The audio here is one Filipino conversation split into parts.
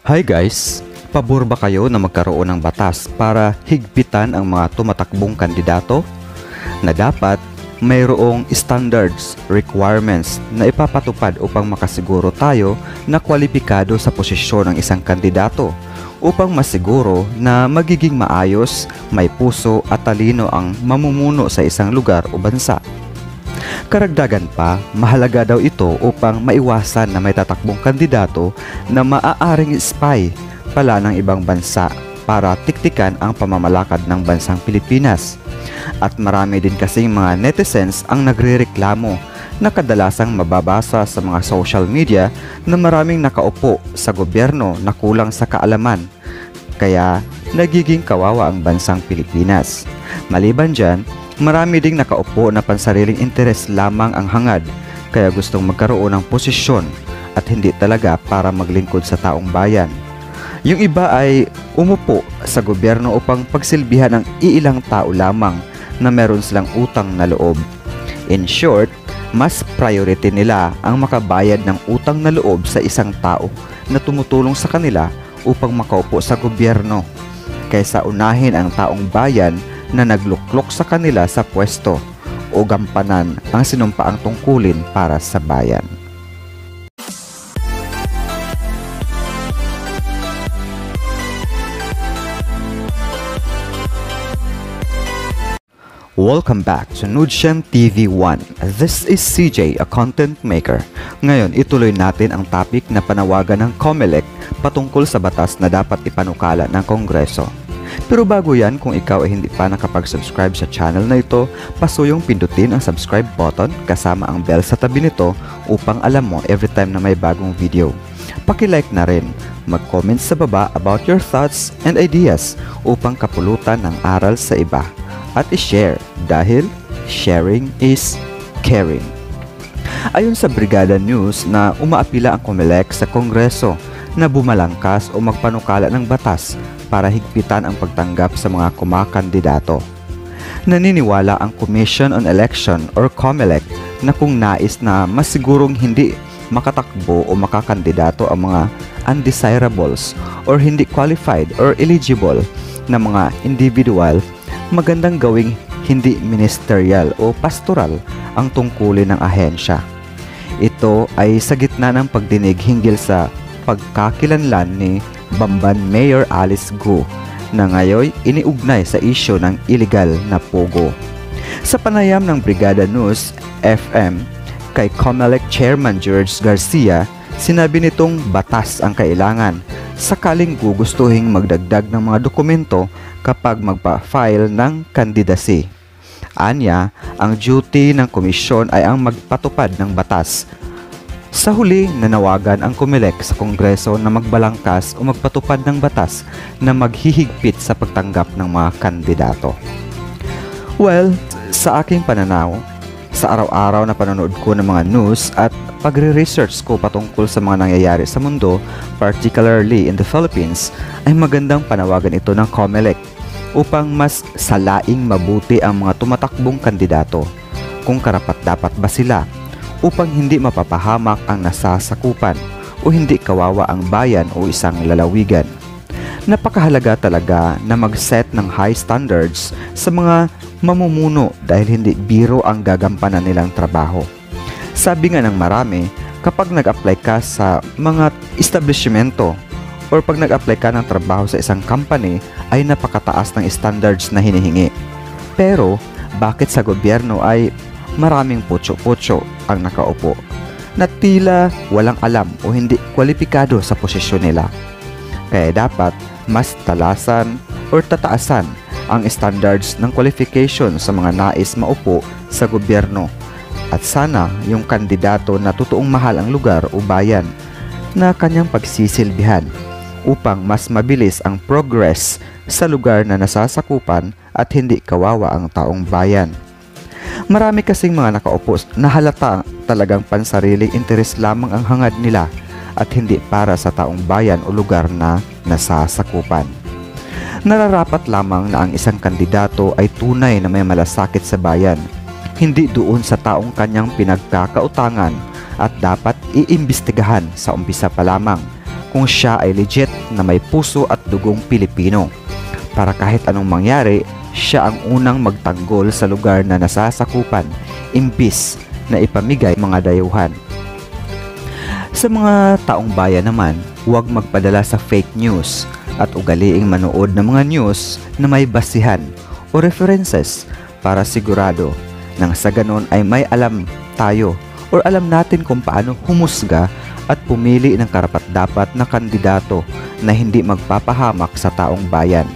Hi guys! Pabor ba kayo na magkaroon ng batas para higpitan ang mga tumatakbong kandidato? Na dapat mayroong standards, requirements na ipapatupad upang makasiguro tayo na kwalipikado sa posisyon ng isang kandidato upang masiguro na magiging maayos, may puso at talino ang mamumuno sa isang lugar o bansa. Karagdagan pa, mahalaga daw ito upang maiwasan na may tatakbong kandidato na maaaring spy pala ng ibang bansa para tiktikan ang pamamalakad ng bansang Pilipinas. At marami din kasing mga netizens ang nagrereklamo na kadalasang mababasa sa mga social media na maraming nakaupo sa gobyerno na kulang sa kaalaman, kaya nagiging kawawa ang bansang Pilipinas. Maliban dyan, marami ding nakaupo na pansariling interes lamang ang hangad, kaya gustong magkaroon ng posisyon at hindi talaga para maglingkod sa taong bayan. Yung iba ay umupo sa gobyerno upang pagsilbihan ng iilang tao lamang na meron silang utang na loob. In short, mas priority nila ang makabayad ng utang na loob sa isang tao na tumutulong sa kanila upang makaupo sa gobyerno, kaysa unahin ang taong bayan na nagluklok sa kanila sa pwesto o gampanan ang sinumpaang tungkulin para sa bayan. Welcome back to Nudsian TV1. This is CJ, a content maker. Ngayon, ituloy natin ang topic na panawagan ng COMELEC patungkol sa batas na dapat ipanukala ng Kongreso. Pero bago yan, kung ikaw ay hindi pa nakapag-subscribe sa channel na ito, pasuyong pindutin ang subscribe button kasama ang bell sa tabi nito upang alam mo every time na may bagong video. Paki-like na rin, mag-comment sa baba about your thoughts and ideas upang kapulutan ng aral sa iba. At i-share dahil sharing is caring. Ayon sa Brigada News na umaapila ang COMELEC sa Kongreso na bumalangkas o magpanukala ng batas para higpitan ang pagtanggap sa mga kumakandidato. Naniniwala ang Commission on Election or COMELEC na kung nais na masigurong hindi makatakbo o makakandidato ang mga undesirables or hindi qualified or eligible na mga individual, magandang gawing hindi ministerial o pastoral ang tungkulin ng ahensya. Ito ay sa gitna ng pagdinig hinggil sa pagkakilanlan ni Bamban Mayor Alice Guo na ngayon iniugnay sa isyu ng illegal na pogo. Sa panayam ng Brigada News FM kay COMELEC Chairman George Garcia, sinabi nitong batas ang kailangan sakaling gugustuhing magdagdag ng mga dokumento kapag magpa-file ng candidacy. Anya, ang duty ng komisyon ay ang magpatupad ng batas. Sa huli, nanawagan ang COMELEC sa Kongreso na magbalangkas o magpatupad ng batas na maghihigpit sa pagtanggap ng mga kandidato. Well, sa aking pananaw, sa araw-araw na panonood ko ng mga news at pagre-research ko patungkol sa mga nangyayari sa mundo, particularly in the Philippines, ay magandang panawagan ito ng COMELEC upang mas salaing mabuti ang mga tumatakbong kandidato kung karapat-dapat ba sila upang hindi mapapahamak ang nasasakupan o hindi kawawa ang bayan o isang lalawigan. Napakahalaga talaga na mag-set ng high standards sa mga mamumuno dahil hindi biro ang gagampanan nilang trabaho. Sabi nga ng marami, kapag nag-apply ka sa mga establishmento or pag nag-apply ka ng trabaho sa isang company ay napakataas ng standards na hinihingi. Pero bakit sa gobyerno ay maraming putyo-putyo ang nakaupo na tila walang alam o hindi kwalipikado sa posisyon nila? Kaya dapat mas talasan or tataasan ang standards ng qualification sa mga nais maupo sa gobyerno. At sana yung kandidato na totoong mahal ang lugar o bayan na kanyang pagsisilbihan upang mas mabilis ang progress sa lugar na nasasakupan at hindi kawawa ang taong bayan. Marami kasing mga nakaupo na halata talagang pansariling interes lamang ang hangad nila at hindi para sa taong bayan o lugar na nasasakupan. Nararapat lamang na ang isang kandidato ay tunay na may malasakit sa bayan, hindi doon sa taong kanyang pinagkakautangan at dapat iimbestigahan sa umpisa pa lamang kung siya ay legit na may puso at dugong Pilipino. Para kahit anong mangyari, siya ang unang magtanggol sa lugar na nasasakupan, imbis na ipamigay mga dayuhan. Sa mga taong bayan naman, huwag magpadala sa fake news at ugaliing manood ng mga news na may basihan o references para sigurado nang sa ganon ay may alam tayo o alam natin kung paano humusga at pumili ng karapat-dapat na kandidato na hindi magpapahamak sa taong bayan.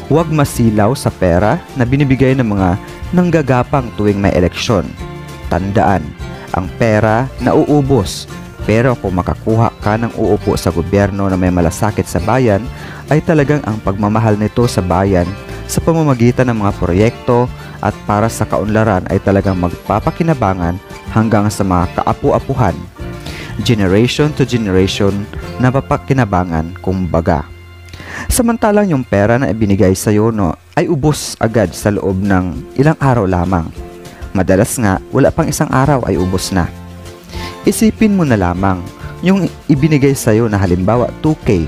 Huwag masilaw sa pera na binibigay ng mga nanggagapang tuwing may eleksyon. Tandaan, ang pera nauubos, pero kung makakuha ka ng uupo sa gobyerno na may malasakit sa bayan, ay talagang ang pagmamahal nito sa bayan sa pamamagitan ng mga proyekto at para sa kaunlaran ay talagang magpapakinabangan hanggang sa mga kaapu-apuhan. Generation to generation na papakinabangan kumbaga. Samantalang yung pera na ibinigay sa iyo ay ubos agad sa loob ng ilang araw lamang. Madalas nga, wala pang isang araw ay ubos na. Isipin mo na lamang, yung ibinigay sa iyo na halimbawa 2K,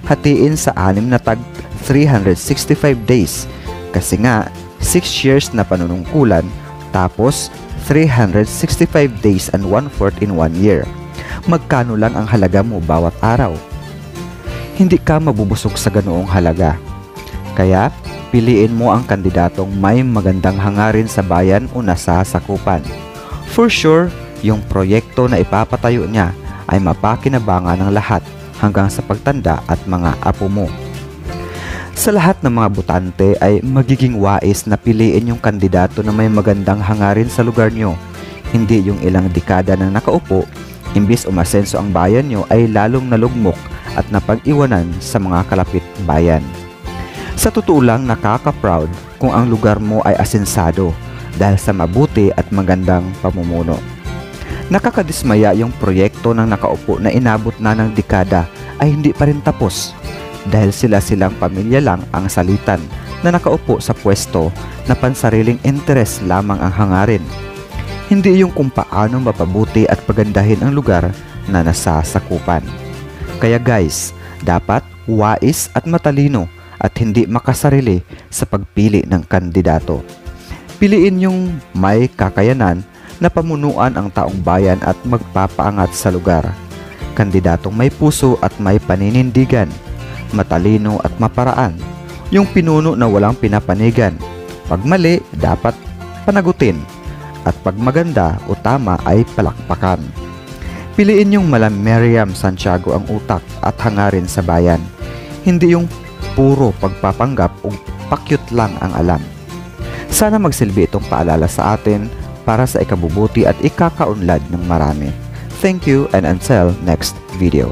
hatiin sa 6 na tag 365 days. Kasi nga, 6 years na panunungkulan, tapos 365 days and 1/4 in 1 year. Magkano lang ang halaga mo bawat araw? Hindi ka mabubusog sa ganoong halaga. Kaya, piliin mo ang kandidatong may magandang hangarin sa bayan o nasasakupan. For sure, yung proyekto na ipapatayo niya ay mapakinabangan ng lahat hanggang sa pagtanda at mga apo mo. Sa lahat ng mga botante ay magiging wais na piliin yung kandidato na may magandang hangarin sa lugar nyo. Hindi yung ilang dekada na nakaupo, imbis umasenso ang bayan nyo ay lalong nalugmok at napag-iwanan sa mga kalapit bayan. Sa totoo lang, nakaka-proud kung ang lugar mo ay asensado dahil sa mabuti at magandang pamumuno. Nakakadismaya yung proyekto ng nakaupo na inabot na ng dekada ay hindi pa rin tapos dahil silang pamilya lang ang salitan na nakaupo sa pwesto na pansariling interes lamang ang hangarin. Hindi yung kung paano mapabuti at pagandahin ang lugar na nasasakupan. Kaya guys, dapat wais at matalino at hindi makasarili sa pagpili ng kandidato. Piliin yung may kakayanan na pamunuan ang taong bayan at magpapaangat sa lugar. Kandidatong may puso at may paninindigan, matalino at maparaan. Yung pinuno na walang pinapanigan. Pag mali, dapat panagutin. At pag maganda o tama ay palakpakan. Piliin yung mala Miriam Santiago ang utak at hangarin sa bayan. Hindi yung puro pagpapanggap o pakyut lang ang alam. Sana magsilbi itong paalala sa atin para sa ikabubuti at ikakaunlad ng marami. Thank you and until next video.